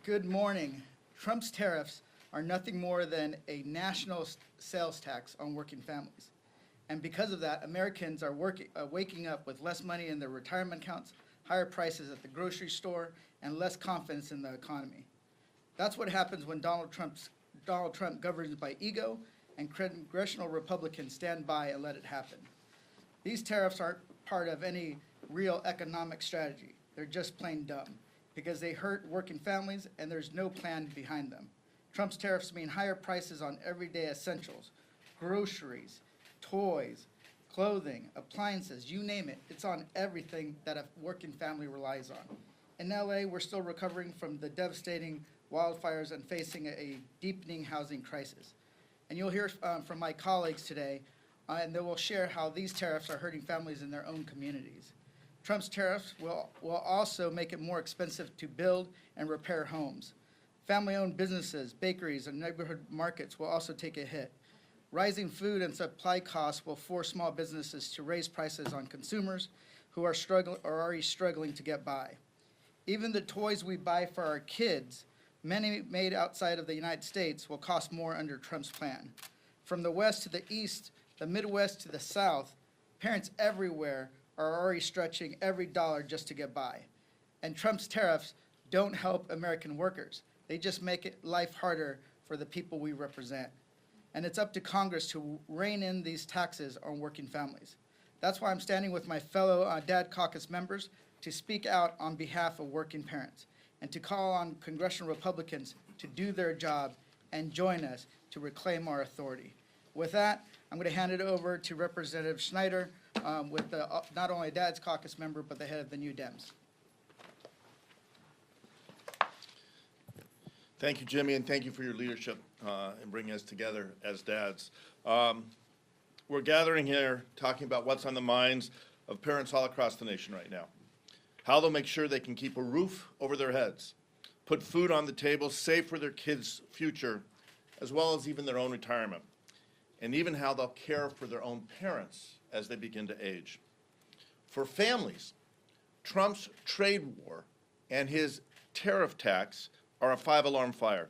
Good morning. Trump's tariffs are nothing more than a national sales tax on working families. And because of that, Americans are waking up with less money in their retirement accounts, higher prices at the grocery store, and less confidence in the economy. That's what happens when Donald Trump governs by ego and congressional Republicans stand by and let it happen. These tariffs aren't part of any real economic strategy. They're just plain dumb because they hurt working families and there's no plan behind them. Trump's tariffs mean higher prices on everyday essentials, groceries, toys, clothing, appliances, you name it. It's on everything that a working family relies on. In LA, we're still recovering from the devastating wildfires and facing a deepening housing crisis. And you'll hear from my colleagues today, and they will share how these tariffs are hurting families in their own communities. Trump's tariffs will also make it more expensive to build and repair homes. Family-owned businesses, bakeries, and neighborhood markets will also take a hit. Rising food and supply costs will force small businesses to raise prices on consumers who are already struggling to get by. Even the toys we buy for our kids, many made outside of the United States, will cost more under Trump's plan. From the west to the east, the Midwest to the south, parents everywhere are already stretching every dollar just to get by. And Trump's tariffs don't help American workers. They just make life harder for the people we represent. And it's up to Congress to rein in these taxes on working families. That's why I'm standing with my fellow Dad Caucus members to speak out on behalf of working parents and to call on congressional Republicans to do their job and join us to reclaim our authority. With that, I'm going to hand it over to Representative Schneider, with not only a Dad's Caucus member, but the head of the New Dems. Thank you, Jimmy, and thank you for your leadership in bringing us together as dads. We're gathering here talking about what's on the minds of parents all across the nation right now. How they'll make sure they can keep a roof over their heads, put food on the table, save for their kids' future, as well as even their own retirement, and even how they'll care for their own parents as they begin to age. For families, Trump's trade war and his tariff tax are a five-alarm fire.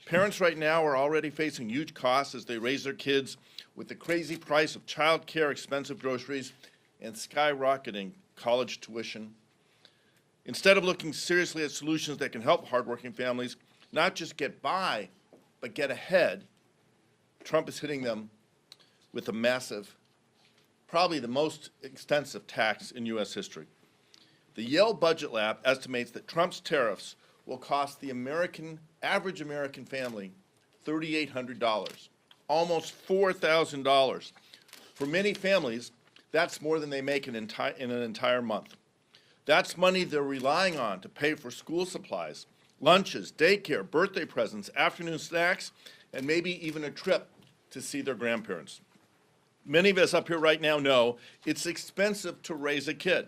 Parents right now are already facing huge costs as they raise their kids with the crazy price of child care, expensive groceries, and skyrocketing college tuition. Instead of looking seriously at solutions that can help hardworking families not just get by, but get ahead, Trump is hitting them with a massive, probably the most extensive tax in U.S. history. The Yale Budget Lab estimates that Trump's tariffs will cost the average American family $3,800, almost $4,000. For many families, that's more than they make in an entire month. That's money they're relying on to pay for school supplies, lunches, daycare, birthday presents, afternoon snacks, and maybe even a trip to see their grandparents. Many of us up here right now know it's expensive to raise a kid.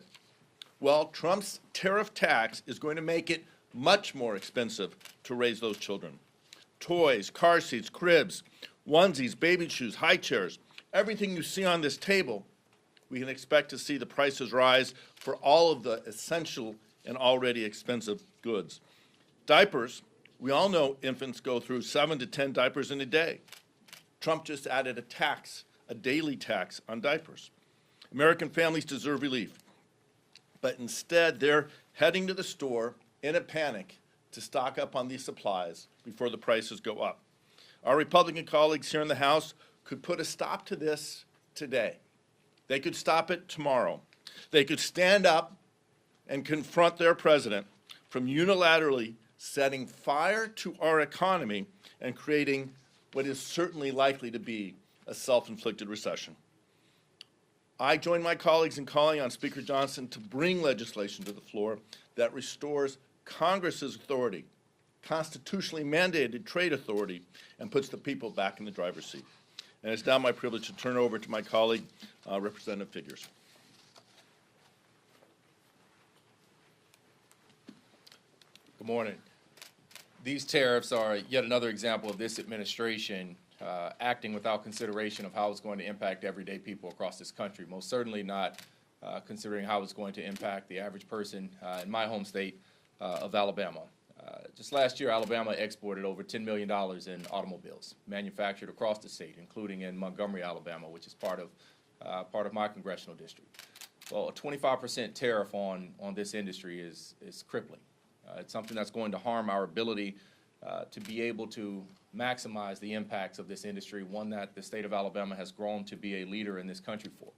Well, Trump's tariff tax is going to make it much more expensive to raise those children. Toys, car seats, cribs, onesies, baby shoes, high chairs, everything you see on this table, we can expect to see the prices rise for all of the essential and already expensive goods. Diapers, we all know infants go through 7 to 10 diapers in a day. Trump just added a tax, a daily tax on diapers. American families deserve relief, but instead they're heading to the store in a panic to stock up on these supplies before the prices go up. Our Republican colleagues here in the House could put a stop to this today. They could stop it tomorrow. They could stand up and confront their president from unilaterally setting fire to our economy and creating what is certainly likely to be a self-inflicted recession. I join my colleagues in calling on Speaker Johnson to bring legislation to the floor that restores Congress's authority, constitutionally mandated trade authority, and puts the people back in the driver's seat. And it's now my privilege to turn over to my colleague, Representative Figures. Good morning. These tariffs are yet another example of this administration acting without consideration of how it's going to impact everyday people across this country, most certainly not considering how it's going to impact the average person in my home state of Alabama. Just last year, Alabama exported over $10 million in automobiles manufactured across the state, including in Montgomery, Alabama, which is part of my congressional district. Well, a 25% tariff on this industry is crippling. It's something that's going to harm our ability to be able to maximize the impacts of this industry, one that the state of Alabama has grown to be a leader in this country for.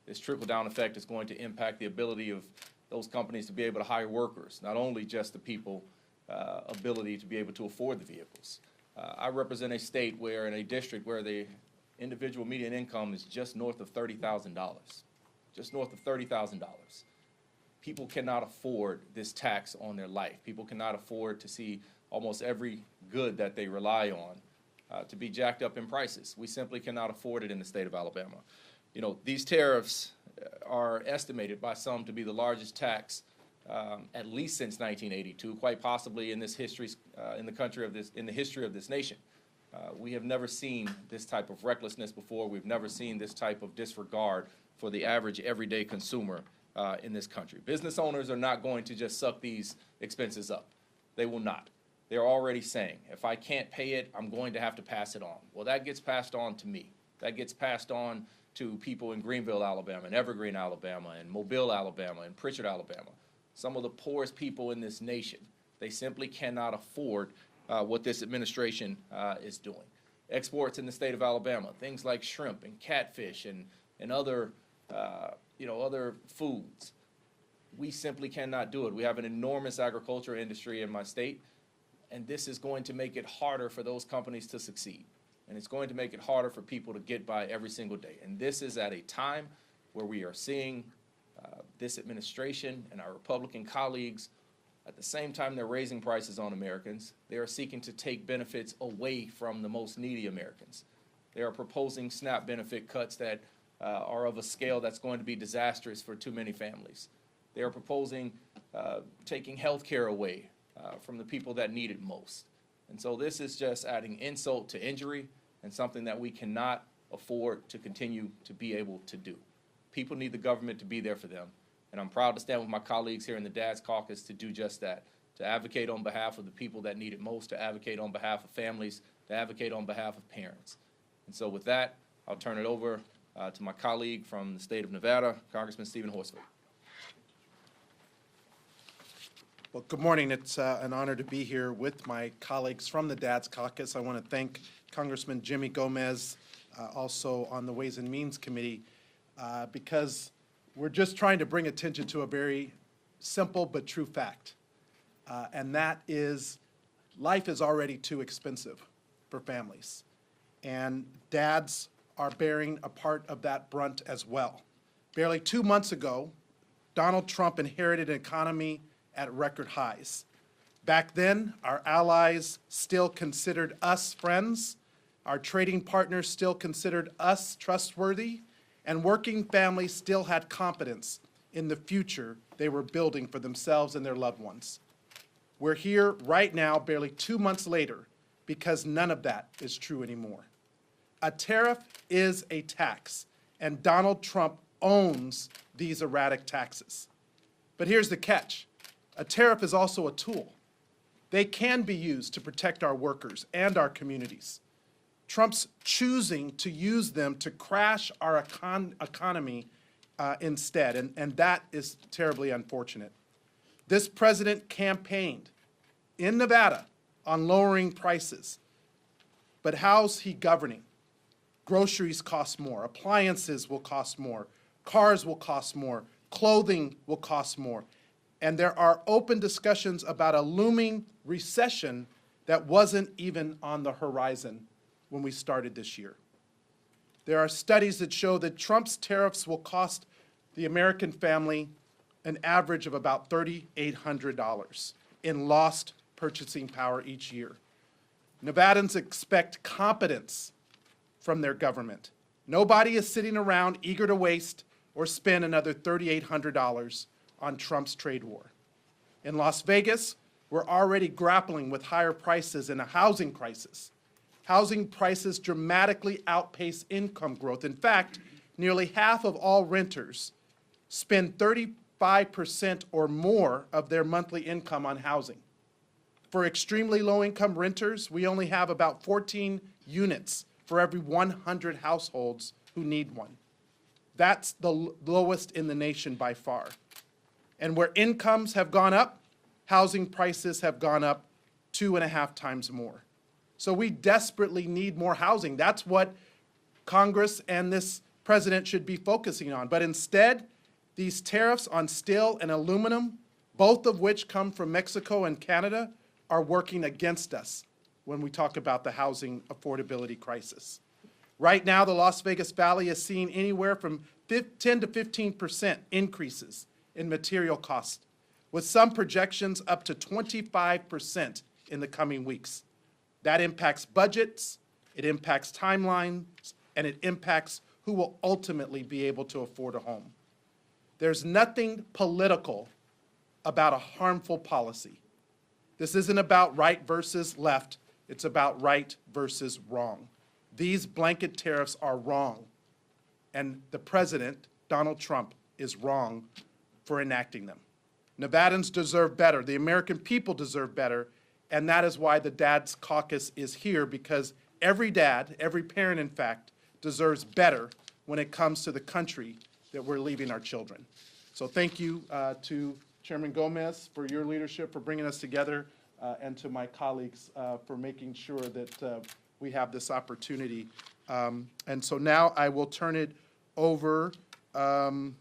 This trickle-down effect is going to impact the ability of those companies to be able to hire workers, not only just the people ability to be able to afford the vehicles. I represent a state where, in a district where the individual median income is just north of $30,000, just north of $30,000. People cannot afford this tax on their life. People cannot afford to see almost every good that they rely on to be jacked up in prices. We simply cannot afford it in the state of Alabama. You know, these tariffs are estimated by some to be the largest tax at least since 1982, quite possibly in this history, in the history of this nation. We have never seen this type of recklessness before. We've never seen this type of disregard for the average everyday consumer in this country. Business owners are not going to just suck these expenses up. They will not. They're already saying, if I can't pay it, I'm going to have to pass it on. Well, that gets passed on to me. That gets passed on to people in Greenville, Alabama, and Evergreen, Alabama, and Mobile, Alabama, and Pritchard, Alabama. Some of the poorest people in this nation. They simply cannot afford what this administration is doing. Exports in the state of Alabama, things like shrimp and catfish and other, other foods. We simply cannot do it. We have an enormous agriculture industry in my state, and this is going to make it harder for those companies to succeed. And it's going to make it harder for people to get by every single day. And this is at a time where we are seeing this administration and our Republican colleagues, at the same time they're raising prices on Americans, they are seeking to take benefits away from the most needy Americans. They are proposing SNAP benefit cuts that are of a scale that's going to be disastrous for too many families. They are proposing taking health care away from the people that need it most. And so this is just adding insult to injury and something that we cannot afford to continue to be able to do. People need the government to be there for them. And I'm proud to stand with my colleagues here in the Dads Caucus to do just that, to advocate on behalf of the people that need it most, to advocate on behalf of families, to advocate on behalf of parents. And so with that, I'll turn it over to my colleague from the state of Nevada, Congressman Stephen Horsford. Well, good morning. It's an honor to be here with my colleagues from the Dads Caucus. I want to thank Congressman Jimmy Gomez, also on the Ways and Means Committee, because we're just trying to bring attention to a very simple but true fact, and that is life is already too expensive for families, and dads are bearing a part of that brunt as well. Barely 2 months ago, Donald Trump inherited an economy at record highs. Back then, our allies still considered us friends, our trading partners still considered us trustworthy, and working families still had confidence in the future they were building for themselves and their loved ones. We're here right now, barely 2 months later, because none of that is true anymore. A tariff is a tax, and Donald Trump owns these erratic taxes. But here's the catch. A tariff is also a tool. They can be used to protect our workers and our communities. Trump's choosing to use them to crash our economy instead, and that is terribly unfortunate. This president campaigned in Nevada on lowering prices, but how's he governing? Groceries cost more, appliances will cost more, cars will cost more, clothing will cost more, and there are open discussions about a looming recession that wasn't even on the horizon when we started this year. There are studies that show that Trump's tariffs will cost the American family an average of about $3,800 in lost purchasing power each year. Nevadans expect competence from their government. Nobody is sitting around eager to waste or spend another $3,800 on Trump's trade war. In Las Vegas, we're already grappling with higher prices and a housing crisis. Housing prices dramatically outpace income growth. In fact, nearly half of all renters spend 35% or more of their monthly income on housing. For extremely low-income renters, we only have about 14 units for every 100 households who need one. That's the lowest in the nation by far. And where incomes have gone up, housing prices have gone up 2.5 times more. So we desperately need more housing. That's what Congress and this president should be focusing on. But instead, these tariffs on steel and aluminum, both of which come from Mexico and Canada, are working against us when we talk about the housing affordability crisis. Right now, the Las Vegas Valley is seeing anywhere from 10 to 15% increases in material costs, with some projections up to 25% in the coming weeks. That impacts budgets, it impacts timelines, and it impacts who will ultimately be able to afford a home. There's nothing political about a harmful policy. This isn't about right versus left, it's about right versus wrong. These blanket tariffs are wrong, and the president, Donald Trump, is wrong for enacting them. Nevadans deserve better, the American people deserve better, and that is why the Dads Caucus is here, because every dad, every parent in fact, deserves better when it comes to the country that we're leaving our children. So thank you to Chairman Gomez for your leadership, for bringing us together, and to my colleagues for making sure that we have this opportunity. And so now I will turn it over. I'm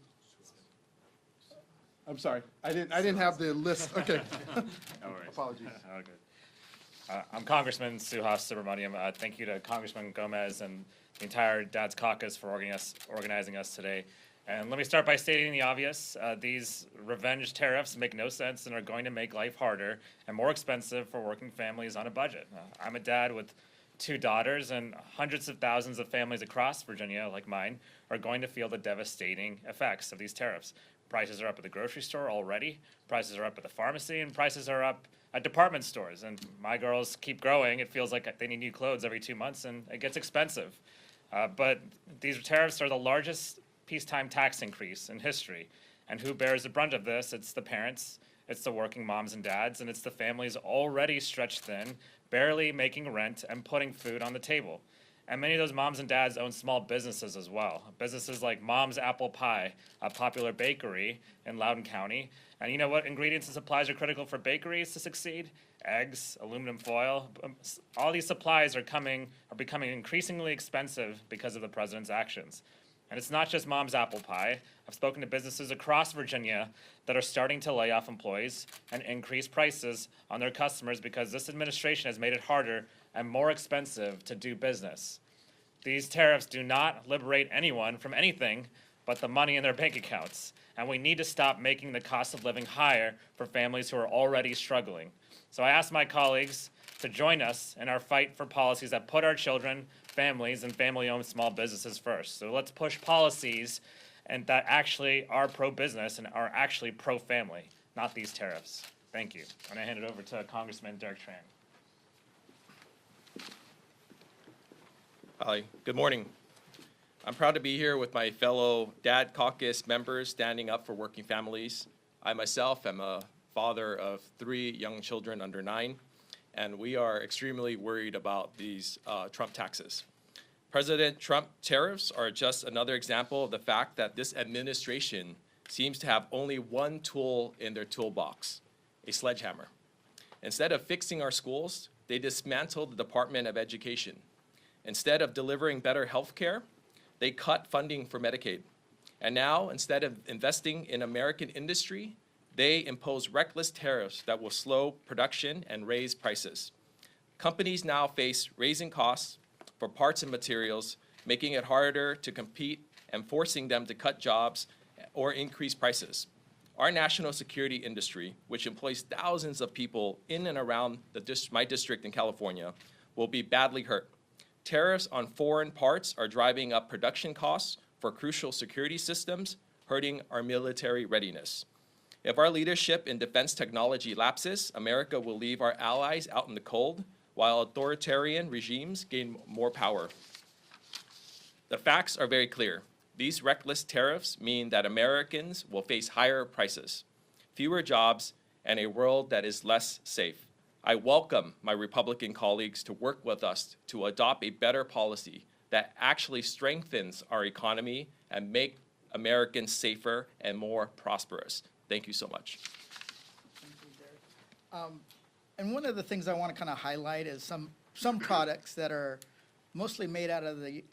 sorry, I didn't have the list. Okay. No worries. Apologies. All good. I'm Congressman Suhas Subramanyan. Thank you to Congressman Gomez and the entire Dads Caucus for organizing us today. And let me start by stating the obvious. These revenge tariffs make no sense and are going to make life harder and more expensive for working families on a budget. I'm a dad with 2 daughters, and hundreds of thousands of families across Virginia, like mine, are going to feel the devastating effects of these tariffs. Prices are up at the grocery store already, prices are up at the pharmacy, and prices are up at department stores. And my girls keep growing. It feels like they need new clothes every 2 months, and it gets expensive. But these tariffs are the largest peacetime tax increase in history. And who bears the brunt of this? It's the parents, it's the working moms and dads, and it's the families already stretched thin, barely making rent and putting food on the table. And many of those moms and dads own small businesses as well. Businesses like Mom's Apple Pie, a popular bakery in Loudoun County. And you know what ingredients and supplies are critical for bakeries to succeed? Eggs, aluminum foil. All these supplies are becoming increasingly expensive because of the president's actions. And it's not just Mom's Apple Pie. I've spoken to businesses across Virginia that are starting to lay off employees and increase prices on their customers because this administration has made it harder and more expensive to do business. These tariffs do not liberate anyone from anything but the money in their bank accounts. And we need to stop making the cost of living higher for families who are already struggling. So I ask my colleagues to join us in our fight for policies that put our children, families, and family-owned small businesses first. So let's push policies and that actually are pro-business and are actually pro-family, not these tariffs. Thank you. And I hand it over to Congressman Derek Tran. Hi, good morning. I'm proud to be here with my fellow Dad Caucus members standing up for working families. I myself am a father of 3 young children under 9, and we are extremely worried about these Trump taxes. President Trump tariffs are just another example of the fact that this administration seems to have only one tool in their toolbox, a sledgehammer. Instead of fixing our schools, they dismantled the Department of Education. Instead of delivering better health care, they cut funding for Medicaid. And now, instead of investing in American industry, they impose reckless tariffs that will slow production and raise prices. Companies now face raising costs for parts and materials, making it harder to compete and forcing them to cut jobs or increase prices. Our national security industry, which employs thousands of people in and around my district in California, will be badly hurt. Tariffs on foreign parts are driving up production costs for crucial security systems, hurting our military readiness. If our leadership in defense technology lapses, America will leave our allies out in the cold, while authoritarian regimes gain more power. The facts are very clear. These reckless tariffs mean that Americans will face higher prices, fewer jobs, and a world that is less safe. I welcome my Republican colleagues to work with us to adopt a better policy that actually strengthens our economy and make Americans safer and more prosperous. Thank you so much. And one of the things I want to kind of highlight is some products that are mostly made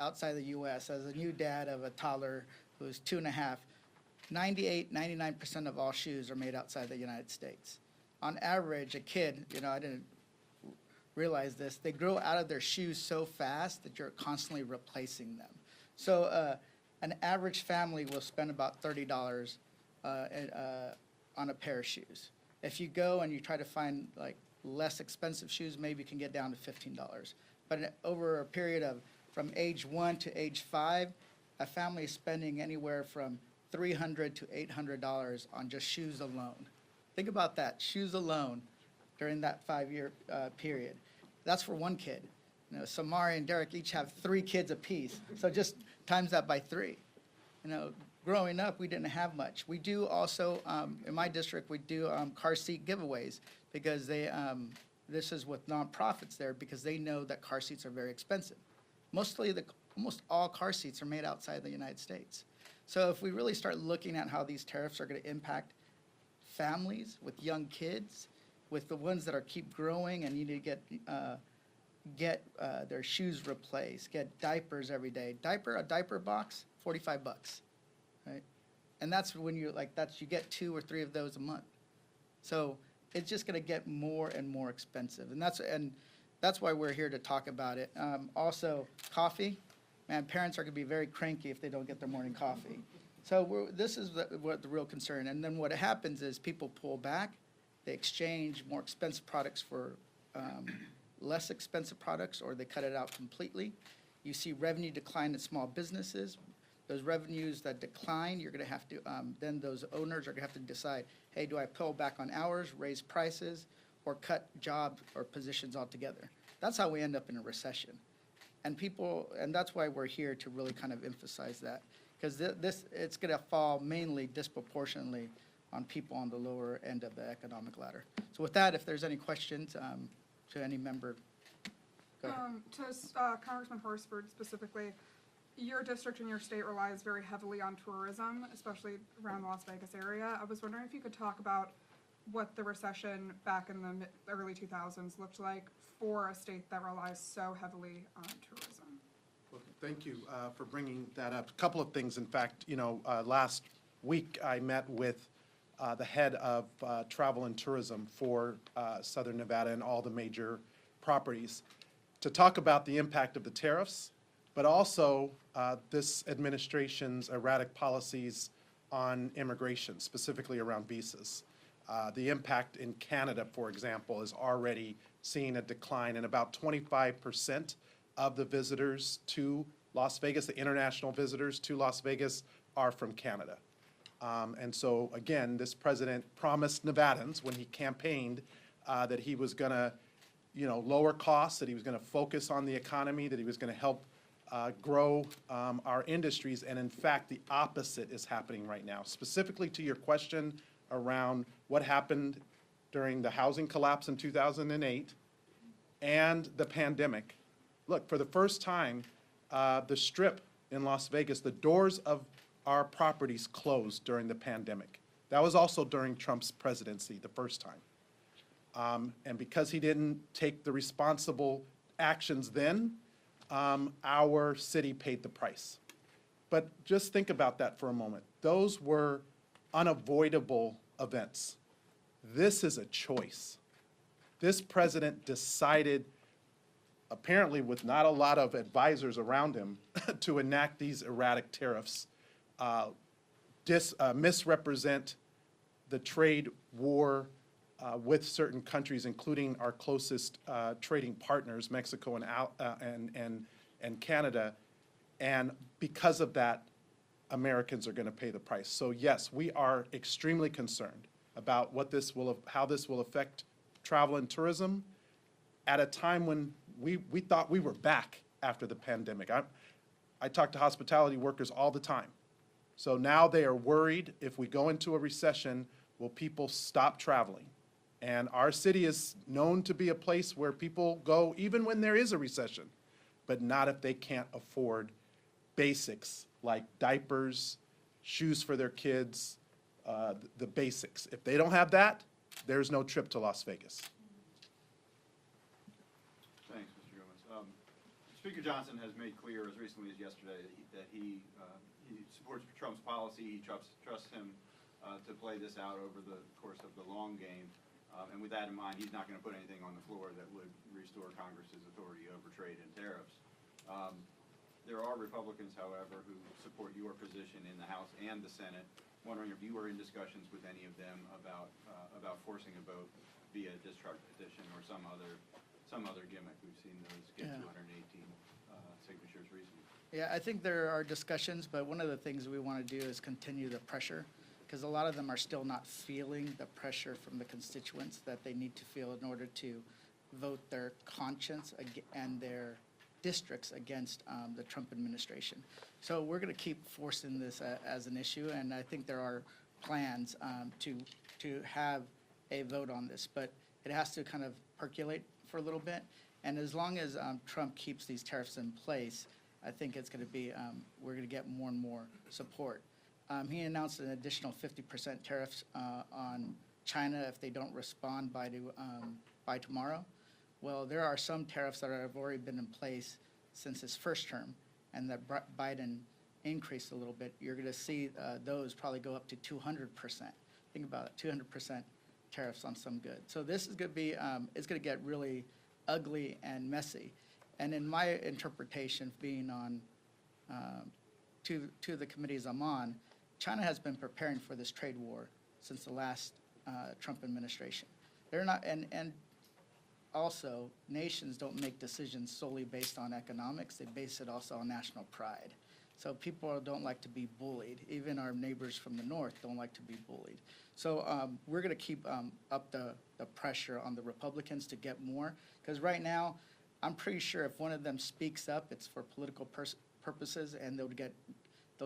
outside the U.S. As a new dad of a toddler who's 2.5, 99% of all shoes are made outside the United States. On average, a kid, I didn't realize this, they grow out of their shoes so fast that you're constantly replacing them. So an average family will spend about $30 on a pair of shoes. If you go and you try to find like less expensive shoes, maybe you can get down to $15. But over a period of from age 1 to age 5, a family is spending anywhere from $300 to $800 on just shoes alone. Think about that, shoes alone during that 5-year period. That's for one kid. Samari and Derek each have 3 kids apiece, so just times that by 3. Growing up, we didn't have much. We do also, in my district, we do car seat giveaways because this is with nonprofits there because they know that car seats are very expensive. Almost all car seats are made outside the United States. So if we really start looking at how these tariffs are going to impact families with young kids, with the ones that keep growing and need to get their shoes replaced, get diapers every day. A diaper box, $45, right? And that's when you get 2 or 3 of those a month. So it's just going to get more and more expensive, and that's why we're here to talk about it. Also, coffee. Man, parents are going to be very cranky if they don't get their morning coffee. So this is what the real concern. And then what happens is people pull back, they exchange more expensive products for less expensive products, or they cut it out completely. You see revenue decline in small businesses. Those revenues that decline, you're going to have to, then those owners are going to have to decide, hey, do I pull back on hours, raise prices, or cut jobs or positions altogether? That's how we end up in a recession. And that's why we're here to really kind of emphasize that, because it's going to fall mainly disproportionately on people on the lower end of the economic ladder. So with that, if there's any questions to any member, go ahead. To Congressman Horsford specifically, your district and your state relies very heavily on tourism, especially around the Las Vegas area. I was wondering if you could talk about what the recession back in the early 2000s looked like for a state that relies so heavily on tourism. Well, thank you for bringing that up. A couple of things, in fact, last week I met with the head of travel and tourism for Southern Nevada and all the major properties to talk about the impact of the tariffs, but also this administration's erratic policies on immigration, specifically around visas. The impact in Canada, for example, is already seeing a decline, and about 25% of the visitors to Las Vegas, the international visitors to Las Vegas, are from Canada. And so, again, this president promised Nevadans when he campaigned that he was going to, lower costs, that he was going to focus on the economy, that he was going to help grow our industries, and in fact, the opposite is happening right now. Specifically to your question around what happened during the housing collapse in 2008 and the pandemic. Look, for the first time, the Strip in Las Vegas, the doors of our properties closed during the pandemic. That was also during Trump's presidency, the first time. And because he didn't take the responsible actions then, our city paid the price. But just think about that for a moment. Those were unavoidable events. This is a choice. This president decided, apparently with not a lot of advisors around him, to enact these erratic tariffs, misrepresent the trade war with certain countries, including our closest trading partners, Mexico and Canada. And because of that, Americans are going to pay the price. So yes, we are extremely concerned about how this will affect travel and tourism at a time when we thought we were back after the pandemic. I talk to hospitality workers all the time. So now they are worried if we go into a recession, will people stop traveling? And our city is known to be a place where people go even when there is a recession, but not if they can't afford basics like diapers, shoes for their kids, the basics. If they don't have that, there's no trip to Las Vegas. Thanks, Mr. Gomez. Speaker Johnson has made clear as recently as yesterday that he supports Trump's policy. He trusts him to play this out over the course of the long game. And with that in mind, he's not going to put anything on the floor that would restore Congress's authority over trade and tariffs. There are Republicans, however, who support your position in the House and the Senate. Wondering if you were in discussions with any of them about forcing a vote via discharge petition or some other gimmick. We've seen those get Yeah. 218 signatures recently. Yeah, I think there are discussions, but one of the things we want to do is continue the pressure, because a lot of them are still not feeling the pressure from the constituents that they need to feel in order to vote their conscience and their districts against the Trump administration. So we're going to keep forcing this as an issue, and I think there are plans to have a vote on this, but it has to kind of percolate for a little bit. And as long as Trump keeps these tariffs in place, I think it's going to be, we're going to get more and more support. He announced an additional 50% tariffs on China if they don't respond by tomorrow. Well, there are some tariffs that have already been in place since his first term, and that Biden increased a little bit. You're going to see those probably go up to 200%. Think about it, 200% tariffs on some goods. So this is going to be, it's going to get really ugly and messy. And in my interpretation, being on two of the committees I'm on, China has been preparing for this trade war since the last Trump administration. They're not, and also, nations don't make decisions solely based on economics. They base it also on national pride. So people don't like to be bullied. Even our neighbors from the north don't like to be bullied. So we're going to keep up the pressure on the Republicans to get more. Because right now, I'm pretty sure if one of them speaks up, it's for political purposes, and they'll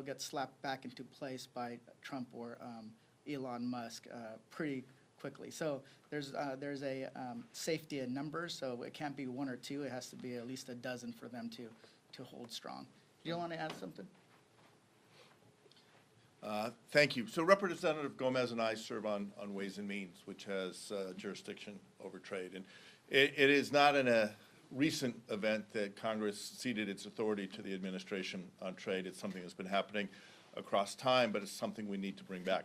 get slapped back into place by Trump or Elon Musk pretty quickly. So there's a safety in numbers, so it can't be one or two. It has to be at least a dozen for them to hold strong. Do you want to add something? Thank you. So Representative Gomez and I serve on Ways and Means, which has jurisdiction over trade. And it is not in a recent event that Congress ceded its authority to the administration on trade. It's something that's been happening across time, but it's something we need to bring back.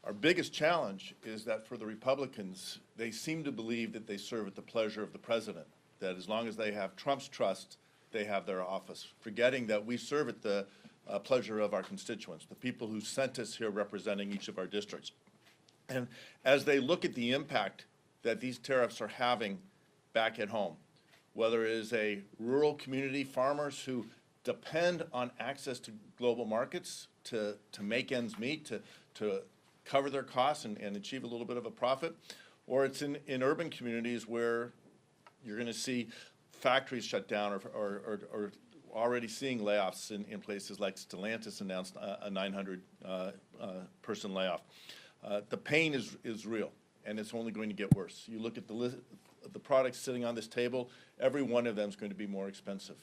Our biggest challenge is that for the Republicans, they seem to believe that they serve at the pleasure of the president, that as long as they have Trump's trust, they have their office, forgetting that we serve at the pleasure of our constituents, the people who sent us here representing each of our districts. And as they look at the impact that these tariffs are having back at home, whether it is a rural community, farmers who depend on access to global markets to make ends meet, to cover their costs and achieve a little bit of a profit, or it's in urban communities where you're going to see factories shut down or already seeing layoffs in places like Stellantis announced a 900 person layoff. The pain is real, and it's only going to get worse. You look at the list of the products sitting on this table, every one of them is going to be more expensive.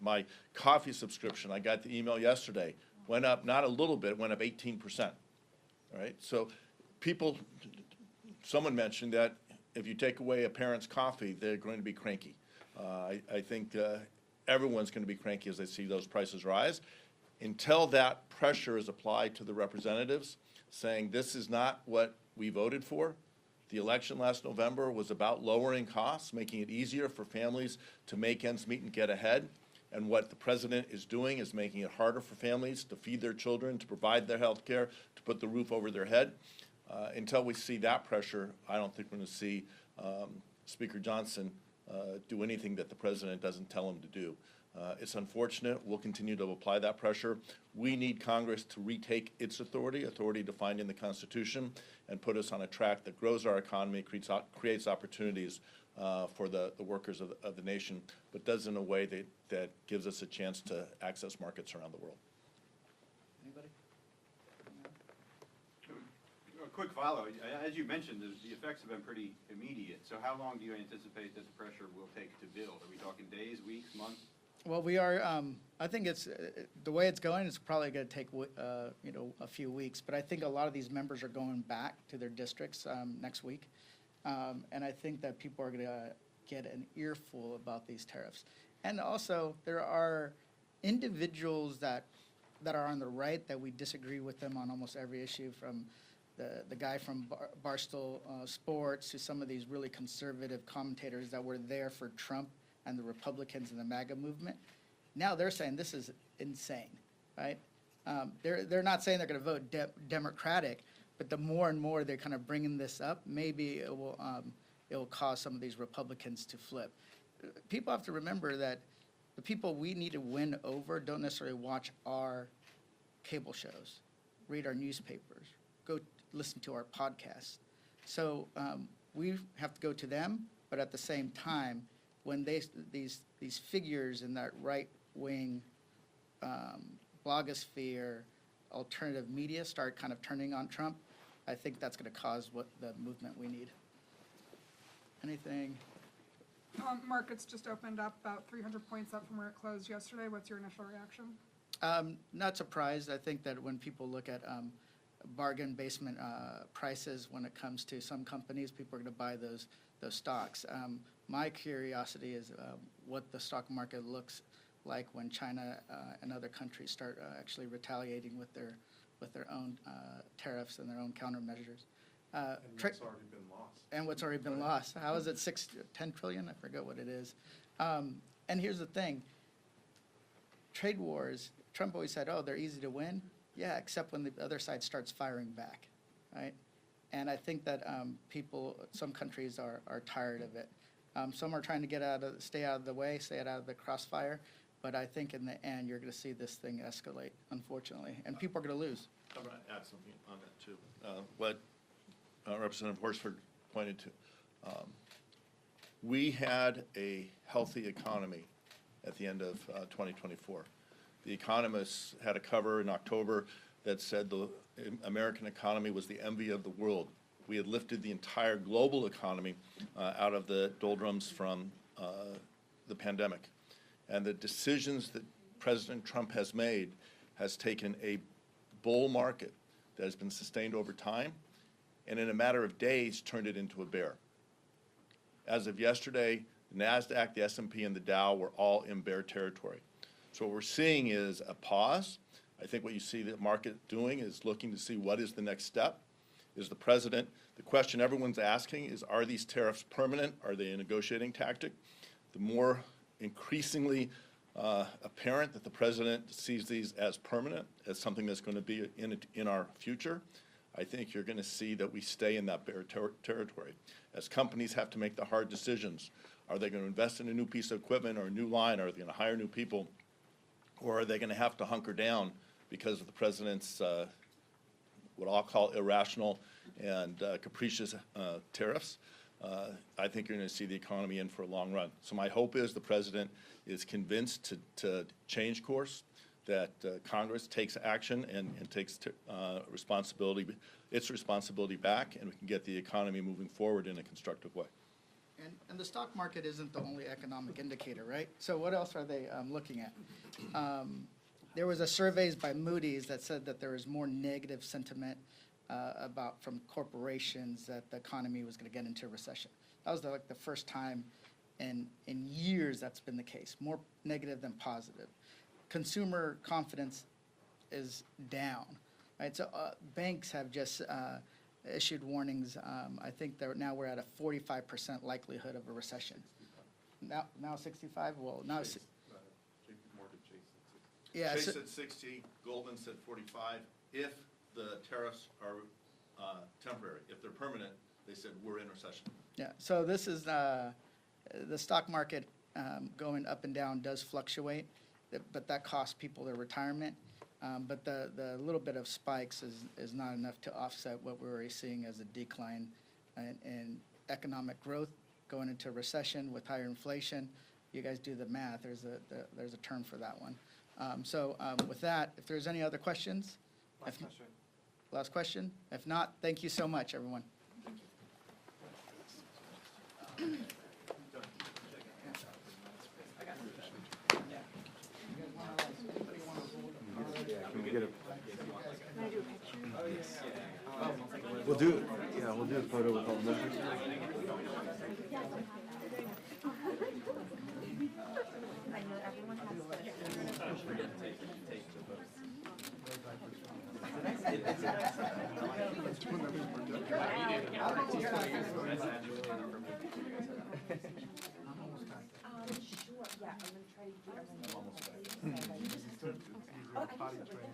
My coffee subscription, I got the email yesterday, went up not a little bit, went up 18%. All right, so someone mentioned that if you take away a parent's coffee, they're going to be cranky. I think everyone's going to be cranky as they see those prices rise. Until that pressure is applied to the representatives, saying this is not what we voted for. The election last November was about lowering costs, making it easier for families to make ends meet and get ahead. And what the president is doing is making it harder for families to feed their children, to provide their health care, to put the roof over their head. Until we see that pressure, I don't think we're going to see Speaker Johnson do anything that the president doesn't tell him to do. It's unfortunate. We'll continue to apply that pressure. We need Congress to retake its authority defined in the Constitution, and put us on a track that grows our economy, creates opportunities for the workers of the nation, but does in a way that gives us a chance to access markets around the world. Anybody? A quick follow, as you mentioned, the effects have been pretty immediate. So how long do you anticipate that the pressure will take to build? Are we talking days, weeks, months? Well, we are, I think it's, the way it's going, it's probably gonna take, you know, a few weeks. But I think a lot of these members are going back to their districts, next week. And I think that people are gonna get an earful about these tariffs. And also, there are individuals that are on the right that we disagree with them on almost every issue, from the guy from Barstool Sports to some of these really conservative commentators that were there for Trump and the Republicans and the MAGA movement. Now they're saying this is insane, right? They're not saying they're going to vote Democratic, but the more and more they're kind of bringing this up, maybe it will cause some of these Republicans to flip. People have to remember that the people we need to win over don't necessarily watch our cable shows, read our newspapers, go listen to our podcasts. So we have to go to them, but at the same time, when these figures in that right-wing blogosphere, alternative media start kind of turning on Trump, I think that's going to cause what the movement we need. Anything? Markets just opened up about 300 points up from where it closed yesterday. What's your initial reaction? Not surprised. I think that when people look at bargain basement prices when it comes to some companies, people are going to buy those stocks. My curiosity is what the stock market looks like when China and other countries start actually retaliating with their own tariffs and their own countermeasures. And what's already been lost. And what's already been lost. How is it 10 trillion? I forget what it is. And here's the thing. Trade wars, Trump always said, oh, they're easy to win. Yeah, except when the other side starts firing back, right? And I think that some countries are tired of it. Some are trying to stay out of the way, stay out of the crossfire. But I think in the end, you're going to see this thing escalate, unfortunately, and people are going to lose. I'm going to add something on that, too. What Representative Horsford pointed to. We had a healthy economy at the end of 2024. The Economists had a cover in October that said the American economy was the envy of the world. We had lifted the entire global economy out of the doldrums from the pandemic. And the decisions that President Trump has made has taken a bull market that has been sustained over time, and in a matter of days turned it into a bear. As of yesterday, the NASDAQ, the S&P, and the Dow were all in bear territory. So what we're seeing is a pause. I think what you see the market doing is looking to see what is the next step. Is the president, the question everyone's asking is, are these tariffs permanent? Are they a negotiating tactic? The more increasingly apparent that the president sees these as permanent, as something that's going to be in our future, I think you're going to see that we stay in that bear territory. As companies have to make the hard decisions, are they going to invest in a new piece of equipment or a new line? Are they going to hire new people? Or are they going to have to hunker down because of the president's what I'll call irrational and capricious tariffs? I think you're going to see the economy in for a long run. So my hope is the president is convinced to change course, that Congress takes action and takes its responsibility back, and we can get the economy moving forward in a constructive way. And the stock market isn't the only economic indicator, right? So what else are they looking at? There was a surveys by Moody's that said that there was more negative sentiment from corporations that the economy was going to get into a recession. That was the first time in years that's been the case, more negative than positive. Consumer confidence is down, right? So banks have just issued warnings. I think now we're at a 45% likelihood of a recession. Now 65? Well, now JP Morgan, yeah. Chase at 60, Goldman said 45. If the tariffs are temporary, if they're permanent, they said we're in recession. Yeah, so this is the stock market going up and down does fluctuate, but that costs people their retirement. But the little bit of spikes is not enough to offset what we're already seeing as a decline in economic growth going into recession with higher inflation. You guys do the math. There's a term for that one. So with that, if there's any other questions? Last question. Last question? If not, thank you so much, everyone. We'll do a photo with all the members. Sure, yeah, I'm gonna try to do it.